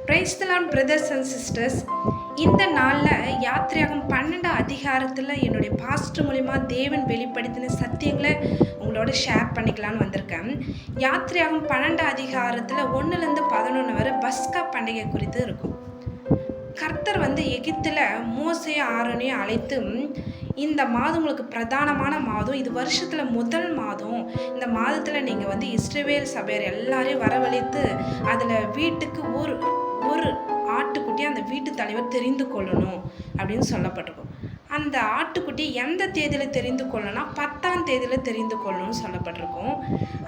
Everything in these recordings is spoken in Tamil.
Praise the Lord brothers and sisters. இந்த நாளில் யாத்திரையாகும் 12 அதிகாரத்தில் என்னுடைய பாஸ்டர் மூலிமா தேவன் வெளிப்படுத்தின சத்தியங்களை உங்களோட ஷேர் பண்ணிக்கலான்னு வந்திருக்கேன். யாத்திரையாகும் 12 அதிகாரத்தில் 1லேருந்து 11 வரை பஸ்கா பண்டிகை குறித்து இருக்கும். கர்த்தர் எகிப்தில் மோசையும் ஆரோனையும் அழைத்து, இந்த மாதம் உங்களுக்கு பிரதானமான மாதம், இது வருஷத்தில் முதல் மாதம், இந்த மாதத்தில் நீங்கள் இஸ்ரவேல் சபையர் எல்லாரையும் வரவழைத்து அதில் வீட்டுக்கு ஒரு ஆட்டுக்குட்டி அந்த வீட்டு தலைவர் தெரிந்து கொள்ளணும் அப்படின்னு சொல்லப்பட்டிருக்கும். அந்த ஆட்டுக்குட்டி எந்த தேதியில் தெரிந்து கொள்ளணும்னா 10ஆம் தேதியில் தெரிந்து கொள்ளணும்னு சொல்லப்பட்டிருக்கும்.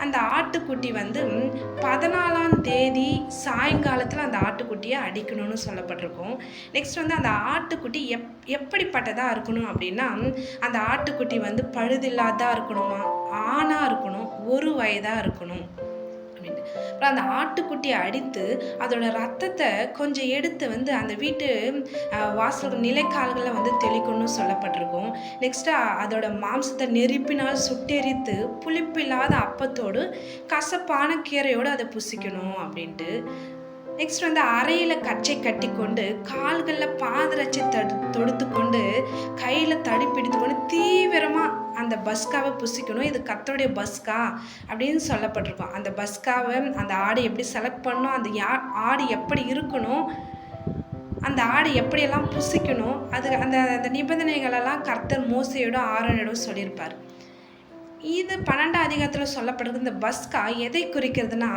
அந்த ஆட்டுக்குட்டி 14ஆம் தேதி சாயங்காலத்தில் அந்த ஆட்டுக்குட்டியை அடிக்கணும்னு சொல்லப்பட்டிருக்கும். நெக்ஸ்ட் அந்த ஆட்டுக்குட்டி எப்படிப்பட்டதாக இருக்கணும் அப்படின்னா, அந்த ஆட்டுக்குட்டி பழுதில்லாததாக இருக்கணுமா, ஆணாக இருக்கணும், 1 வயதாக இருக்கணும் அப்படின்னு. அப்புறம் அந்த ஆட்டுக்குட்டியை அடித்து அதோட ரத்தத்தை கொஞ்சம் எடுத்து அந்த வீட்டு வாசல் நிலைக்கால்களில் தெளிக்கணும்னு சொல்லப்பட்டிருக்கும். நெக்ஸ்ட்டு அதோட மாம்சத்தை நெருப்பினால் சுட்டெரித்து புளிப்பில்லாத அப்பத்தோடு கசப்பான கீரையோடு அதை புசிக்கணும் அப்படின்ட்டு. நெக்ஸ்ட் அறையில் கச்சை கட்டி கொண்டு கால்களில் பாதரட்சை தொடுத்து கொண்டு கையில் தடி பிடித்து கொண்டு தீவிரமாக அந்த பஸ்காவை புசிக்கணும். இது கர்த்தருடைய பஸ்கா அப்படின்னு சொல்லப்பட்டிருக்கும். அந்த பஸ்காவை அந்த ஆடை எப்படி செலக்ட் பண்ணணும், அந்த ஆடு எப்படி இருக்கணும், அந்த ஆடை எப்படியெல்லாம் புசிக்கணும், அது அந்த நிபந்தனைகளெல்லாம் கர்த்தர் மோசையோட ஆரோனோட சொல்லியிருப்பார். இது 12ஆம் அதிகாரத்தில் சொல்லப்படுறது. இந்த பஸ்கா எதை குறிக்கிறதுனா,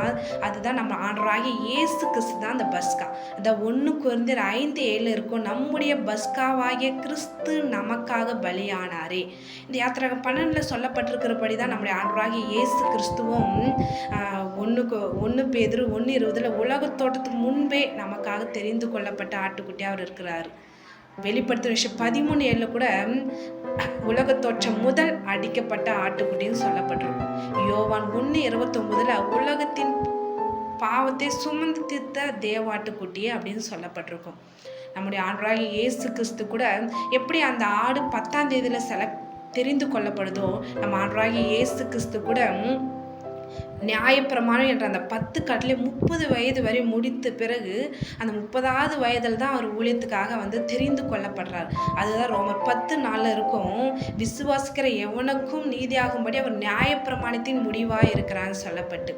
அதுதான் நம்ம ஆண்டவராகிய இயேசு கிறிஸ்து தான் அந்த பஸ்கா. அந்த 1 கொரிந்தியர் 5:7 இருக்கும், நம்முடைய பஸ்காவாகிய கிறிஸ்து நமக்காக பலியானாரே. இந்த யாத்திராகம் 12 சொல்லப்பட்டிருக்கிறபடி தான் நம்முடைய ஆண்டவராகிய இயேசு கிறிஸ்துவும் 1 பேதுரு 1:20 உலகத்தோட்டத்துக்கு முன்பே நமக்காக தெரிந்து கொள்ளப்பட்ட ஆட்டுக்குட்டியாக அவர் இருக்கிறார். வெளிப்படுத்தும் விஷயம் 13:7 கூட உலகத்தோற்றம் முதல் அடிக்கப்பட்ட ஆட்டுக்குட்டின்னு சொல்லப்பட்டிருக்கும். யோவான் 1:29 உலகத்தின் பாவத்தை சுமந்து தீர்த்த தேவாட்டுக்குட்டியே அப்படின்னு சொல்லப்பட்டிருக்கும். நம்முடைய ஆண்டவராகிய இயேசு கிறிஸ்து கூட எப்படி அந்த ஆடு 10ஆம் தேதியில் தெரிந்து கொள்ளப்படுதோ, நம்ம ஆண்டவராகிய இயேசு கிறிஸ்து கூட நியாயப்பிரமாணம் என்ற அந்த 10 கட்டளை 30 வயது வரை முடித்த பிறகு அந்த 30ஆவது வயதில் தான் அவர் ஊழியத்துக்காக தெரிந்து கொள்ளப்படுறார். அதுதான் ரோமர் 10:4 இருக்கும், விசுவாசிக்கிற எவனுக்கும் நீதியாகும்படி அவர் நியாயப்பிரமாணத்தின் முடிவாக இருக்கிறான்னு சொல்லப்பட்டு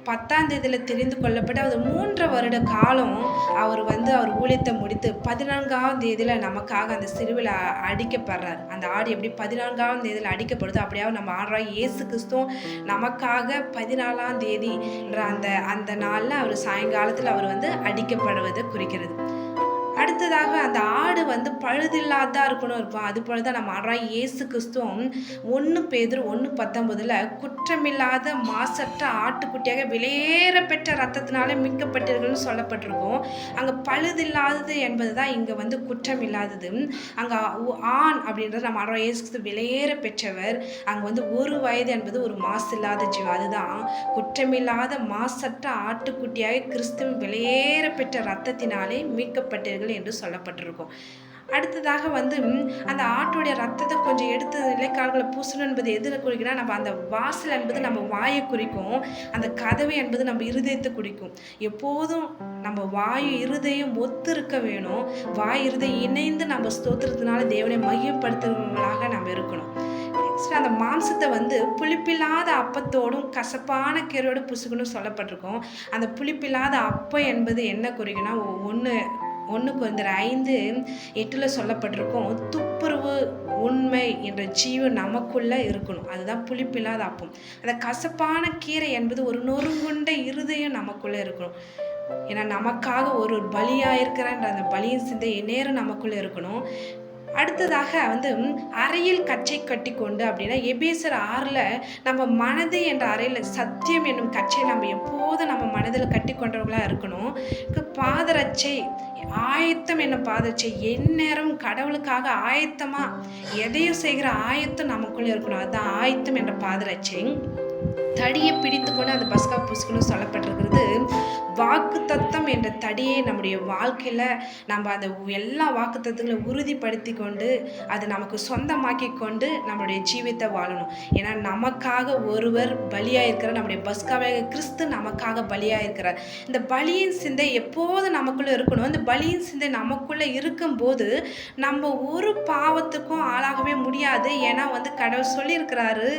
10ஆம் தேதியில் தெரிந்து கொள்ளப்பட்டு அவர் 3 வருட காலம் அவர் அவர் ஊழியத்தை முடித்து 14ஆம் தேதியில் நமக்காக அந்த சிலுவையில் அடிக்கப்படுறார். அந்த ஆடு எப்படி 14ஆம் தேதியில் அடிக்கப்படுதோ, அப்படியாவது நம்ம ஆண்டவராகிய இயேசு கிறிஸ்துவும் நமக்காக 14ஆம் தேதி என்ற அந்த நாளில் அவர் சாயங்காலத்தில் அவர் அடிக்கப்படுவதை குறிக்கிறது. அடுத்ததாக அந்த ஆடு பழுதில்லாததாக இருக்கணும். அது போல தான் நம்ம ஆண்டவராகிய இயேசு கிறிஸ்துவும் 1 பேதுரு 1:19 குற்றமில்லாத மாசற்ற ஆட்டுக்குட்டியாக விலையேற பெற்ற ரத்தத்தினாலே மீட்கப்பட்டீர்கள்னு சொல்லப்பட்டிருக்கும். அங்கே பழுதில்லாதது என்பது தான் இங்கே குற்றமில்லாதது. அங்கே ஆண் அப்படின்றது நம்ம ஆண்டவராகிய இயேசு கிறிஸ்து விலையேற பெற்றவர். அங்கே 1 வயது என்பது ஒரு மாசு இல்லாத ஜீவம். அதுதான் குற்றமில்லாத மாசற்ற ஆட்டுக்குட்டியாக கிறிஸ்துவின் விலையேற பெற்ற ரத்தத்தினாலே மீட்கப்பட்டீர்கள் என்று சொல்லப்பட்டிருக்கும். அடுத்ததாக அந்த ஆட்டுடைய ரத்தத்தை கொஞ்சம் எடுத்து நிலைக்கால்களை பூசணும் என்பது எதில் குறிக்குன்னா, நம்ம அந்த வாசல் என்பது நம்ம வாயை குறிக்கும், அந்த கதவை என்பது நம்ம இருதயத்தை குறிக்கும். எப்போதும் நம்ம வாயு இருதயம் ஒத்து இருக்க வேணும். வாய் இருதயம் இணைந்து நம்ம ஸ்தோத்திரத்தினால தேவனை மையப்படுத்துறவங்களாக நம்ம இருக்கணும். அந்த மாம்சத்தை புளிப்பில்லாத அப்பத்தோடும் கசப்பான கீரையோடு புசுக்கணும் சொல்லப்பட்டிருக்கும். அந்த புளிப்பில்லாத அப்பம் என்பது என்ன குறிக்குன்னா, 1 கொரிந்தியர் 5:8 சொல்லப்பட்டிருக்கும், துப்புரவு உண்மை என்ற ஜீவன் நமக்குள்ள இருக்கணும். அதுதான் புளிப்பில்லாத அப்பம். அந்த கசப்பான கீரை என்பது ஒரு நொறுங்குண்ட இருதயம் நமக்குள்ள இருக்கணும். ஏன்னா நமக்காக ஒரு பலியாக இருக்கிறன்ற அந்த பலியின் சிந்தை நேரம் நமக்குள்ள இருக்கணும். அடுத்ததாக அறையில் கச்சை கட்டி கொண்டு அப்படின்னா, எபேசியர் 6 நம்ம மனது என்ற அறையில் சத்தியம் என்னும் கச்சை நம்ம எப்போதும் நம்ம மனதில் கட்டி கொண்டவர்களாக இருக்கணும். பாதரட்சை ஆயத்தம் என்னும் பாதரட்சை எந்நேரம் கடவுளுக்காக ஆயத்தமாக எதையும் செய்கிற ஆயத்தம் நமக்குள்ளே இருக்கணும். அதுதான் ஆயத்தம் என்ற பாதரட்சை. தடியை பிடித்துக்கொண்டு அந்த பஸ்கா புசுக்குன்னு சொல்லப்பட்டிருக்கிறது. வாக்குத்தத்தம் என்ற தடியை நம்முடைய வாழ்க்கையில நம்ம அந்த எல்லா வாக்குத்தத்தங்களையும் உறுதிப்படுத்தி கொண்டு அது நமக்கு சொந்தமாக்கி கொண்டு நம்மளுடைய ஜீவித்தை வாழணும். ஏன்னா நமக்காக ஒருவர் பலியாயிருக்கிறார். நம்முடைய பஸ்காவாக கிறிஸ்து நமக்காக பலியாயிருக்கிறார். இந்த பலியின் சிந்தை எப்போதும் நமக்குள்ள இருக்கணும். இந்த பலியின் சிந்தை நமக்குள்ள இருக்கும்போது நம்ம ஒரு பாவத்துக்கும் ஆளாகவே முடியாது. ஏன்னா கடவுள் சொல்லியிருக்கிறாரு,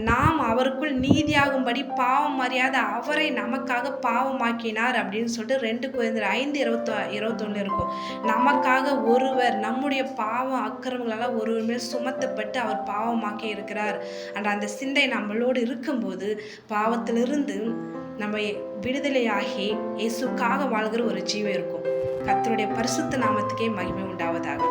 நாம் அவருக்குள் நீதியாகும்படி பாவம் அறியாத அவரை நமக்காக பாவமாக்கினார் அப்படின்னு சொல்லிட்டு 2 கொரிந்தியர் 5:21 இருக்கும். நமக்காக ஒருவர் நம்முடைய பாவம் அக்கிரமங்களெல்லாம் ஒருவர் மேல் சுமத்தப்பட்டு அவர் பாவமாக்கி இருக்கிறார் என்ற அந்த சிந்தை நம்மளோடு இருக்கும்போது பாவத்திலிருந்து நம்ம விடுதலையாகி இயேசுக்காக வாழ்கிற ஒரு ஜீவன் இருக்கும். கர்த்தருடைய பரிசுத்த நாமத்துக்கே மகிமை உண்டாவதாக.